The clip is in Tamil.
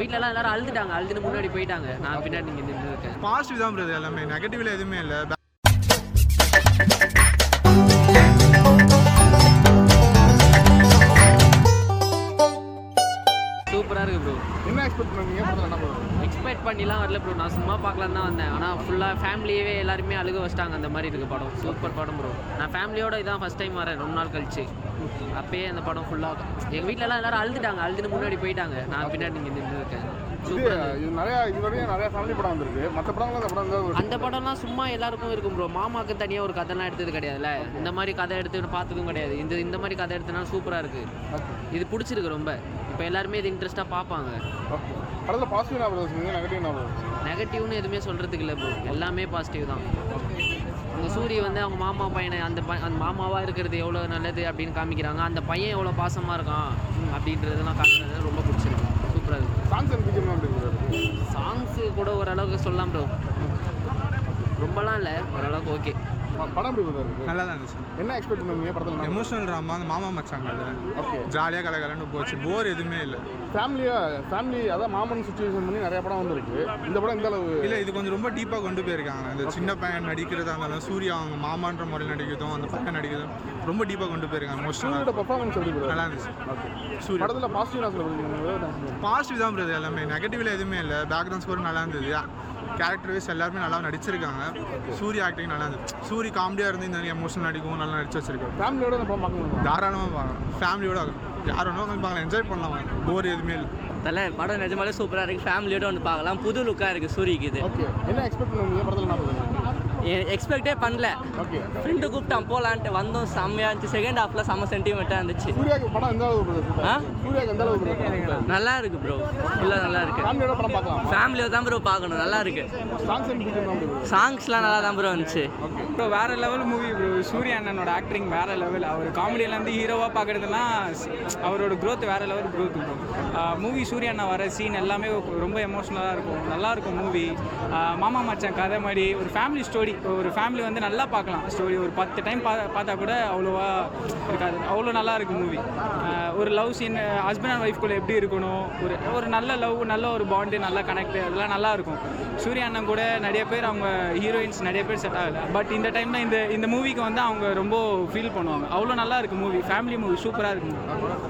வீட்டிலலாம் எல்லாரும் அழுதுட்டாங்க, அழுதுன்னு முன்னாடி போயிட்டாங்க. நான் பின்னாடி இங்கே நின்று இருக்கேன். பாசிட்டிவ் தான் ப்ரோ, எல்லாமே நெகட்டிவ்ல எதுவுமே இல்லை. சூப்பராக இருக்குது ப்ரோ. என்ன எக்ஸ்பெக்ட் பண்ணுவீங்க? என்ன ப்ரோ எக்ஸ்பெக்ட் பண்ணிலாம் வரல ப்ரோ. நான் சும்மா பார்க்கலாம் தான் வந்தேன். ஆனால் ஃபுல்லாக ஃபேமிலியவே எல்லாருமே அழுக வச்சிட்டாங்க. அந்த மாதிரி இருக்குது படம். சூப்பர் படம் ப்ரோ. நான் ஃபேமிலியோட இதான் ஃபஸ்ட் டைம் வரேன் ரொம்ப நாள் கழிச்சு. அப்பயே அந்த படம் ஃபுல்லாக எங்கள் வீட்டிலலாம் எல்லாரும் அழுதுட்டாங்க, அழுதுன்னு முன்னாடி போயிட்டாங்க. நான் பின்னாடி இங்கே நின்று இருக்கேன். இது நிறையா இதுவரையும் நிறையா ஃபேமிலி படம் வந்திருக்கு. மற்ற படங்களும் அந்த படம் அந்த படம்லாம் சும்மா எல்லாருக்கும் இருக்கும் ப்ரோ. மாமாவுக்கு தனியாக ஒரு கதைலாம் எடுத்தது கிடையாதுல்ல. இந்த மாதிரி கதை எடுத்து பார்த்ததும் கிடையாது. இந்த மாதிரி கதை எடுத்தனால சூப்பராக இருக்குது. இது பிடிச்சிருக்கு ரொம்ப. இப்போ எல்லாருமே இது இன்ட்ரெஸ்ட்டாக பார்ப்பாங்க. படத்தில் பாசிட்டிவ் நெகட்டிவ் நெகட்டிவ்னு எதுவுமே சொல்கிறதுக்கு இல்லை ப்ரோ. எல்லாமே பாசிட்டிவ் தான். அவங்க சூரிய வந்து அவங்க மாமா பையனை அந்த மாமாவாக இருக்கிறது எவ்வளோ நல்லது அப்படின்னு காமிக்கிறாங்க. அந்த பையன் எவ்வளோ பாசமாக இருக்கான் அப்படின்றதெல்லாம் காட்டுறது ரொம்ப பிடிச்சிருக்கு. சூப்பராக இருக்குது. சாங்ஸு கூட ஓரளவுக்கு சொல்லலாம் ப்ரோ. ரொம்பலாம் இல்லை, ஓரளவுக்கு ஓகே. படம் எப்படி நல்லா தான் இருந்துச்சு. என்ன எக்ஸ்பெக்ட் பண்ணுவீங்க படத்தில்? எமோஷனல் ட்ராமா, அந்த மாமா மச்சாங்க ஓகே, ஜாலியாக கலகலன்னு போச்சு. போர் எதுவுமே இல்லை. ஃபேமிலி அதான் மாமன் சுச்சுவேஷன் பண்ணி நிறைய படம் வந்துருக்கு. இந்த படம் இந்த அளவு இல்லை, இது கொஞ்சம் ரொம்ப டீப்பாக கொண்டு போயிருக்காங்க. இந்த சின்ன பையன் நடிக்கிறதா இருந்தாலும் சூர்யா அவங்க மாமான்ற முறையில் நடிக்கிறதும் அந்த பையன் நடிக்கிறதும் ரொம்ப டீப்பாக கொண்டு போயிருக்காங்க. சூரியோட பெர்ஃபார்மன்ஸ் எப்படி நல்லா இருந்துச்சு. சூரிய படத்தில் பாசிட்டிவ் தான் ப்ரோ, எல்லாமே நெகட்டிவ்ல எதுவுமே இல்லை. பேக்ரவுண்ட் ஸ்கோர் நல்லா இருந்தது. கேரக்டர் வைஸ் எல்லாருமே நல்லா நடிச்சிருக்காங்க. சூரிய ஆக்டிங் நல்லா இருந்தது. சூரிய காமெடியாக இருந்து இந்த எமோஷனல் நடிக்கவும் நல்லா நடிச்சு வச்சிருக்காங்க. ஃபேமிலியோட நம்ம பார்க்கணும், தாராளமாக பார்க்கலாம். ஃபேமிலியோட யார் வேணாலும் கொஞ்சம் பார்க்கலாம், என்ஜாய் பண்ணலாம். போர் எதுவுமே இல்லை. அதெல்லாம் படம் நிஜமாலே சூப்பராக இருக்குது. ஃபேமிலியோட வந்து பார்க்கலாம். புது லுக்காக இருக்குது சூரிக்கு இது. ஓகே, என்ன எக்ஸ்பெக்ட் பண்ணுவீங்க படத்தில்? என்ன எக்ஸ்பெக்டே பண்ணல. ஓகே, ஃப்ரெண்டு கூப்பிட்டான் போகலான்ட்டு வந்தோம். செம்மையாக இருந்துச்சு. செகண்ட் ஹாஃபில் செம்ம சென்டிமெண்ட்டாக இருந்துச்சு. சூர்யாக்கு படம் எந்த அளவு? சூர்யாக்கு எந்த அளவு? நல்லா இருக்கு ப்ரோ. ஃபுல்லாக நல்லா இருக்கு. ஃபேமிலியோட படம் பார்க்கலாம். ஃபேமிலியோட தான் ப்ரோ பார்க்கணும். நல்லா இருக்கு. சாங்ஸ்லாம் நல்லா தான் ப்ரோ இருந்துச்சு. ப்ரோ வேறு லெவல் மூவி ப்ரோ. சூர்யா அண்ணனோட ஆக்டிங் வேறு லெவல். அவர் காமெடியிலேருந்து ஹீரோவாக பார்க்குறதுனா அவரோட க்ரோத் வேறு level growth bro. Movie Surya அண்ணா வர சீன் எல்லாமே ரொம்ப எமோஷ்னலாக இருக்கும். நல்லாயிருக்கும் மூவி. மாமா மச்சான் கதை மாதிரி ஒரு ஃபேமிலி ஸ்டோரி. ஒரு ஃபேமிலி வந்து நல்லா பார்க்கலாம். ஸ்டோரி ஒரு 10 டைம் பார்த்தா கூட அவ்வளோவா இருக்காது. அவ்வளோ நல்லா இருக்குது மூவி. ஒரு லவ் சீன் ஹஸ்பண்ட் அண்ட் ஒய்ஃப்குள்ளே எப்படி இருக்கணும், ஒரு நல்ல லவ், நல்ல ஒரு பாண்டு, நல்ல கனெக்ட், அதெல்லாம் நல்லாயிருக்கும். சூர்யா அண்ணன் கூட நிறைய பேர் அவங்க ஹீரோயின்ஸ் நிறைய பேர் செட் ஆகலை. பட் இந்த டைமில் இந்த மூவிக்கு வந்து அவங்க ரொம்ப ஃபீல் பண்ணுவாங்க. அவ்வளோ நல்லா இருக்குது மூவி. ஃபேமிலி மூவி சூப்பராக இருக்குது.